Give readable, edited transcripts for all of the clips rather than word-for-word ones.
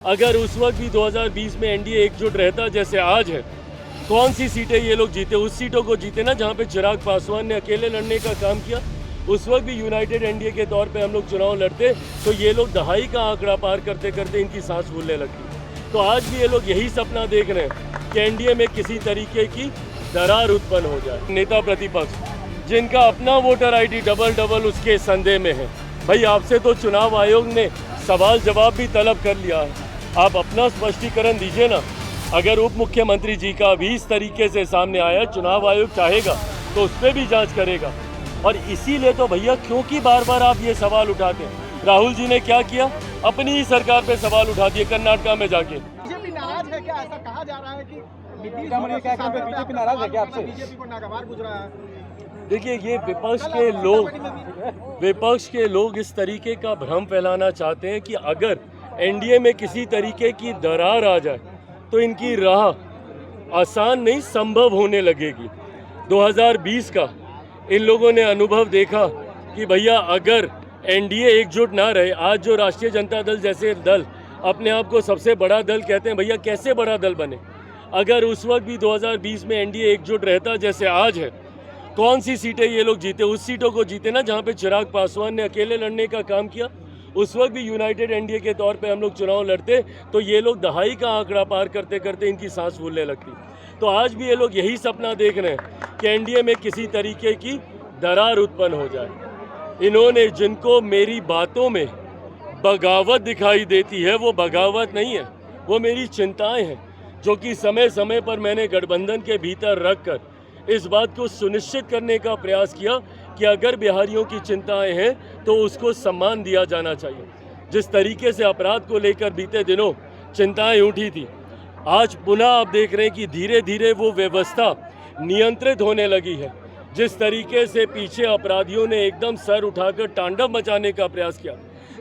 अगर उस वक्त भी 2020 में एनडीए एकजुट रहता जैसे आज है, कौन सी सीटें ये लोग जीते? उस सीटों को जीते ना जहां पे चिराग पासवान ने अकेले लड़ने का काम किया। उस वक्त भी यूनाइटेड एनडीए के तौर पे हम लोग चुनाव लड़ते तो ये लोग दहाई का आंकड़ा पार करते करते इनकी सांस फूलने लगती। तो आज भी ये लोग यही सपना देख रहे हैं कि एनडीए में किसी तरीके की दरार उत्पन्न हो जाए। नेता प्रतिपक्ष जिनका अपना वोटर आईडी डबल उसके संदेह में है, भाई आपसे तो चुनाव आयोग ने सवाल जवाब भी तलब कर लिया है, आप अपना स्पष्टीकरण दीजिए ना। अगर उप मुख्यमंत्री जी का भी इस तरीके से सामने आया, चुनाव आयोग चाहेगा तो उस पर भी जांच करेगा। और इसीलिए तो भैया क्योंकि बार बार आप ये सवाल उठाते हैं। राहुल जी ने क्या किया? अपनी ही सरकार पे सवाल उठा दिए कर्नाटका में जाके। बीजेपी नाराज है क्या? ऐसा कहा जा रहा है कि बीजेपी नाराज है क्या आपसे? बीजेपी को नागवार गुजरा है। देखिए, ये विपक्ष के लोग इस तरीके का भ्रम फैलाना चाहते हैं कि अगर एनडीए में किसी तरीके की दरार आ जाए तो इनकी राह आसान नहीं संभव होने लगेगी। 2020 का इन लोगों ने अनुभव देखा कि भैया अगर एनडीए एकजुट ना रहे, आज जो राष्ट्रीय जनता दल जैसे दल अपने आप को सबसे बड़ा दल कहते हैं, भैया कैसे बड़ा दल बने? अगर उस वक्त भी 2020 में एनडीए एकजुट रहता जैसे आज है, कौन सी सीटें ये लोग जीते? उस सीटों को जीते ना जहां पे चिराग पासवान ने अकेले लड़ने का काम किया। उस वक्त भी यूनाइटेड एनडीए के तौर पे हम लोग चुनाव लड़ते तो ये लोग दहाई का आंकड़ा पार करते करते इनकी सांस फूलने लगती। तो आज भी ये लोग यही सपना देख रहे हैं कि एनडीए में किसी तरीके की दरार उत्पन्न हो जाए। इन्होंने जिनको मेरी बातों में बगावत दिखाई देती है, वो बगावत नहीं है, वो मेरी चिंताएं हैं, जो कि समय समय पर मैंने गठबंधन के भीतर रख कर इस बात को सुनिश्चित करने का प्रयास किया कि अगर बिहारियों की चिंताएं हैं तो उसको सम्मान दिया जाना चाहिए। जिस तरीके से अपराध को लेकर बीते दिनों चिंताएं उठी थी, आज पुनः आप देख रहे हैं कि धीरे धीरे वो व्यवस्था नियंत्रित होने लगी है। जिस तरीके से पीछे अपराधियों ने एकदम सर उठाकर तांडव मचाने का प्रयास किया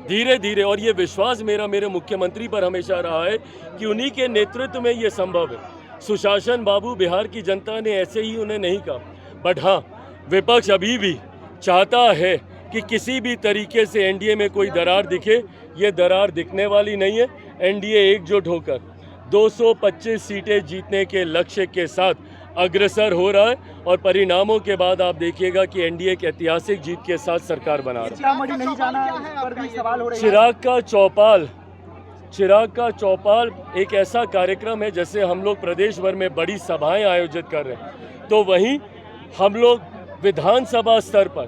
धीरे धीरे, और ये विश्वास मेरे मुख्यमंत्री पर हमेशा रहा है कि उन्हीं के नेतृत्व में ये संभव है। सुशासन बाबू बिहार की जनता ने ऐसे ही उन्हें नहीं कहा, बट हाँ, विपक्ष अभी भी चाहता है कि किसी भी तरीके से एनडीए में कोई दरार दिखे। ये दरार दिखने वाली नहीं है। एनडीए एकजुट होकर 225 सीटें जीतने के लक्ष्य के साथ अग्रसर हो रहा है और परिणामों के बाद आप देखिएगा कि एनडीए एक ऐतिहासिक जीत के साथ सरकार बना रहा है। नहीं जाना पर भी सवाल हो रहे हैं। चिराग का चौपाल एक ऐसा कार्यक्रम है जैसे हम लोग प्रदेश भर में बड़ी सभाएं आयोजित कर रहे हैं, तो वहीं हम लोग विधानसभा स्तर पर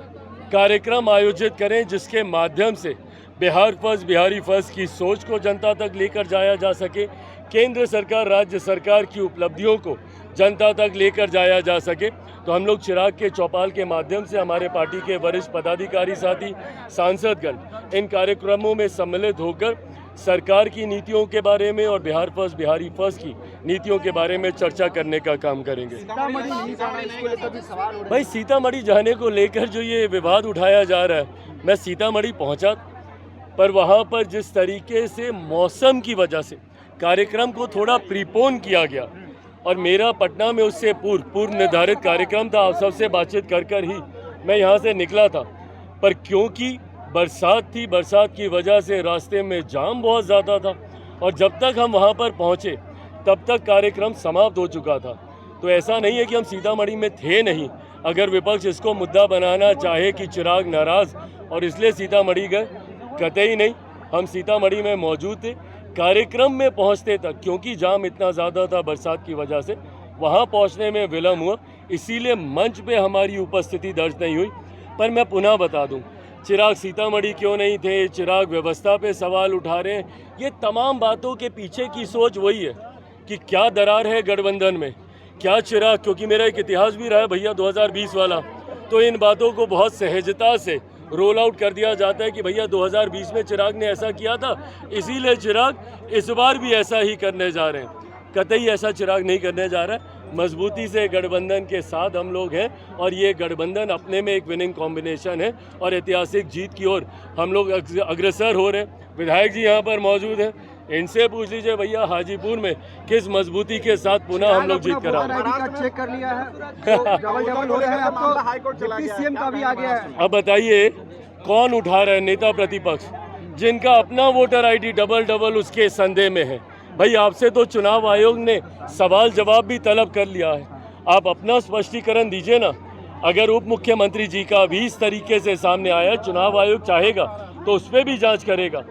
कार्यक्रम आयोजित करें जिसके माध्यम से बिहार फर्स्ट बिहारी फर्स्ट की सोच को जनता तक लेकर जाया जा सके, केंद्र सरकार राज्य सरकार की उपलब्धियों को जनता तक लेकर जाया जा सके। तो हम लोग चिराग के चौपाल के माध्यम से हमारे पार्टी के वरिष्ठ पदाधिकारी साथी सांसदगण इन कार्यक्रमों में सम्मिलित होकर सरकार की नीतियों के बारे में और बिहार फर्स्ट बिहारी फर्स्ट की नीतियों के बारे में चर्चा करने का काम करेंगे। भाई, सीतामढ़ी जाने को लेकर जो ये विवाद उठाया जा रहा है, मैं सीतामढ़ी पहुंचा, पर वहां पर जिस तरीके से मौसम की वजह से कार्यक्रम को थोड़ा प्रीपोन किया गया और मेरा पटना में उससे पूर्व निर्धारित कार्यक्रम था, आप सबसे बातचीत कर ही मैं यहाँ से निकला था, पर क्योंकि बरसात थी, बरसात की वजह से रास्ते में जाम बहुत ज़्यादा था और जब तक हम वहाँ पर पहुँचे तब तक कार्यक्रम समाप्त हो चुका था। तो ऐसा नहीं है कि हम सीतामढ़ी में थे नहीं। अगर विपक्ष इसको मुद्दा बनाना चाहे कि चिराग नाराज़ और इसलिए सीतामढ़ी गए, कतई नहीं, हम सीतामढ़ी में मौजूद थे। कार्यक्रम में पहुँचते तक क्योंकि जाम इतना ज़्यादा था बरसात की वजह से, वहाँ पहुँचने में विलम्ब हुआ, इसीलिए मंच पे हमारी उपस्थिति दर्ज नहीं हुई। पर मैं पुनः बता दूँ, चिराग सीतामढ़ी क्यों नहीं थे, चिराग व्यवस्था पे सवाल उठा रहे हैं, ये तमाम बातों के पीछे की सोच वही है कि क्या दरार है गठबंधन में, क्या चिराग, क्योंकि मेरा एक इतिहास भी रहा है भैया 2020 वाला, तो इन बातों को बहुत सहजता से रोल आउट कर दिया जाता है कि भैया 2020 में चिराग ने ऐसा किया था, इसीलिए चिराग इस बार भी ऐसा ही करने जा रहे हैं। कतई ऐसा चिराग नहीं करने जा रहा है। मजबूती से गठबंधन के साथ हम लोग हैं और ये गठबंधन अपने में एक विनिंग कॉम्बिनेशन है और ऐतिहासिक जीत की ओर हम लोग अग्रसर हो रहे हैं। विधायक जी यहाँ पर मौजूद हैं, इनसे पूछ लीजिए भैया हाजीपुर में किस मजबूती के साथ पुनः हम लोग जीत कर आए। चेक कर लिया है, डबल हो रहा है, अब तो डिप्टी सीएम का भी आ गया है। अब बताइए कौन उठा रहा है? नेता प्रतिपक्ष जिनका अपना वोटर आईडी डबल उसके संदेह में है। भाई आपसे तो चुनाव आयोग ने सवाल जवाब भी तलब कर लिया है, आप अपना स्पष्टीकरण दीजिए ना। अगर उप मुख्यमंत्री जी का भी इस तरीके से सामने आया, चुनाव आयोग चाहेगा तो उस पर भी जांच करेगा।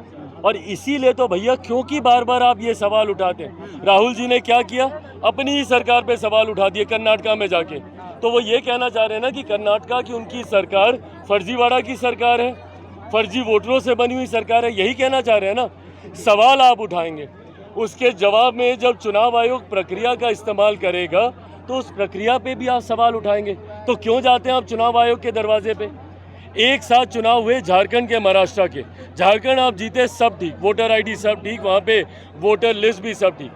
और इसीलिए तो भैया क्योंकि बार बार आप ये सवाल उठाते हैं। राहुल जी ने क्या किया, अपनी ही सरकार पे सवाल उठा दिए कर्नाटका में जाके। तो वो ये कहना चाह रहे हैं ना कि कर्नाटका की उनकी सरकार फर्जीवाड़ा की सरकार है, फर्जी वोटरों से बनी हुई सरकार है, यही कहना चाह रहे हैं ना। सवाल आप उठाएंगे, उसके जवाब में जब चुनाव आयोग प्रक्रिया का इस्तेमाल करेगा तो उस प्रक्रिया पे भी आप सवाल उठाएंगे। तो क्यों जाते हैं आप चुनाव आयोग के दरवाजे पे? एक साथ चुनाव हुए झारखंड के, महाराष्ट्र के। झारखंड आप जीते, सब ठीक, वोटर आईडी सब ठीक, वहाँ पे वोटर लिस्ट भी सब ठीक।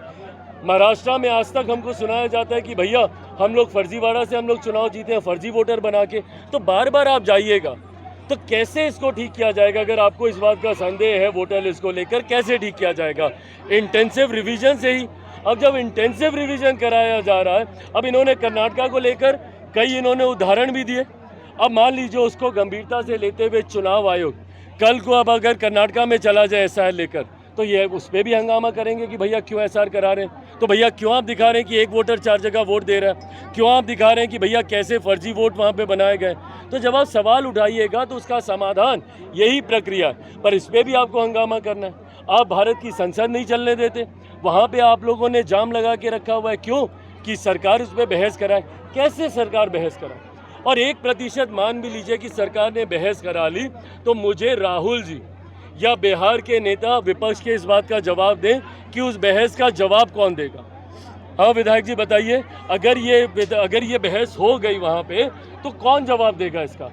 महाराष्ट्र में आज तक हमको सुनाया जाता है कि भैया हम लोग फर्जीवाड़ा से हम लोग चुनाव जीते हैं, फर्जी वोटर बना के। तो बार बार आप जाइएगा, तो कैसे इसको ठीक किया जाएगा? अगर आपको इस बात का संदेह है वोटर लिस्ट को लेकर, कैसे ठीक किया जाएगा? इंटेंसिव रिवीजन से ही। अब जब इंटेंसिव रिवीजन कराया जा रहा है, अब इन्होंने कर्नाटका को लेकर कई इन्होंने उदाहरण भी दिए। अब मान लीजिए उसको गंभीरता से लेते हुए चुनाव आयोग कल को अब अगर कर्नाटका में चला जाए एसआर लेकर, तो ये उस पर भी हंगामा करेंगे कि भैया क्यों एसआर करा रहे हैं। तो भैया क्यों आप दिखा रहे हैं कि एक वोटर 4 जगह वोट दे रहा है? क्यों आप दिखा रहे हैं कि भैया कैसे फर्जी वोट वहाँ पे बनाए गए? तो जब आप सवाल उठाइएगा तो उसका समाधान यही प्रक्रिया है, पर इस पर भी आपको हंगामा करना है। आप भारत की संसद नहीं चलने देते, वहाँ पे आप लोगों ने जाम लगा के रखा हुआ है। क्यों? कि सरकार उस पर बहस कराए। कैसे सरकार बहस कराए? और 1% मान भी लीजिए कि सरकार ने बहस करा ली, तो मुझे राहुल जी या बिहार के नेता विपक्ष के इस बात का जवाब दें कि उस बहस का जवाब कौन देगा। हाँ विधायक जी बताइए, अगर ये बहस हो गई वहाँ पे तो कौन जवाब देगा इसका?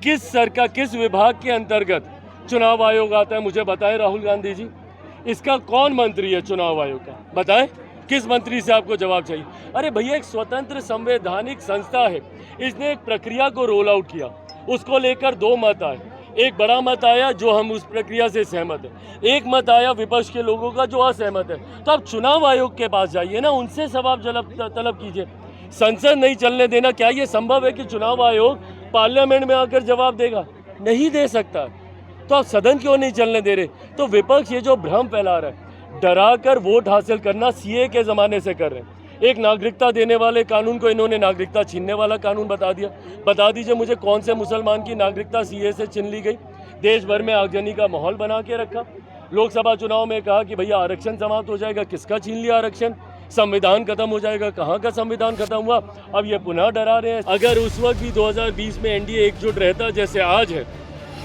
किस सरकार, किस विभाग के अंतर्गत चुनाव आयोग आता है, मुझे बताएं राहुल गांधी जी। इसका कौन मंत्री है चुनाव आयोग का, बताएं। किस मंत्री से आपको जवाब चाहिए? अरे भैया एक स्वतंत्र संवैधानिक संस्था है, इसने एक प्रक्रिया को रोल आउट किया, उसको लेकर 2 मत आए। एक बड़ा मत आया जो हम उस प्रक्रिया से सहमत है, एक मत आया विपक्ष के लोगों का जो असहमत है। तो आप चुनाव आयोग के पास जाइए ना, उनसे सवाल तलब कीजिए। संसद नहीं चलने देना, क्या ये संभव है कि चुनाव आयोग पार्लियामेंट में आकर जवाब देगा? नहीं दे सकता। तो आप सदन क्यों नहीं चलने दे रहे? तो विपक्ष ये जो भ्रम फैला रहा है, डरा कर वोट हासिल करना सीए के ज़माने से कर रहे हैं। एक नागरिकता देने वाले कानून को इन्होंने नागरिकता छीनने वाला कानून बता दिया। बता दीजिए मुझे कौन से मुसलमान की नागरिकता सीए से छीन ली गई? देश भर में आगजनी का माहौल बना के रखा। लोकसभा चुनाव में कहा कि भैया आरक्षण समाप्त हो जाएगा, किसका छीन लिया आरक्षण? संविधान खत्म हो जाएगा, कहाँ का संविधान खत्म हुआ? अब ये पुनः डरा रहे हैं। अगर उस वक्त भी 2020 में एनडीए एकजुट रहता जैसे आज है,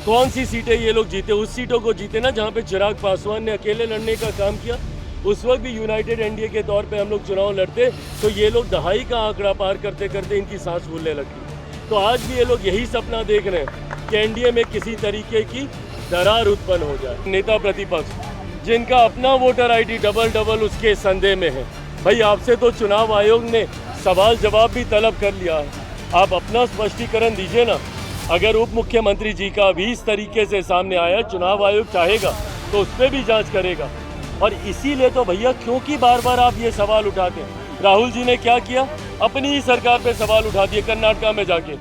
कौन सी सीटें ये लोग जीते? उस सीटों को जीते ना जहाँ पे चिराग पासवान ने अकेले लड़ने का काम किया। उस वक्त भी यूनाइटेड एनडीए के तौर पे हम लोग चुनाव लड़ते तो ये लोग दहाई का आंकड़ा पार करते करते इनकी सांस फूलने लगती। तो आज भी ये लोग यही सपना देख रहे हैं कि एनडीए में किसी तरीके की दरार उत्पन्न हो जाए। नेता प्रतिपक्ष जिनका अपना वोटर आईडी डबल उसके संदेह में है, भाई आपसे तो चुनाव आयोग ने सवाल जवाब भी तलब कर लिया है, आप अपना स्पष्टीकरण दीजिए ना। अगर उप मुख्यमंत्री जी का भी इस तरीके से सामने आया, चुनाव आयोग चाहेगा तो उस पर भी जांच करेगा। और इसीलिए तो भैया क्योंकि बार बार आप ये सवाल उठाते हैं। राहुल जी ने क्या किया, अपनी ही सरकार पे सवाल उठा दिए कर्नाटका में जाके।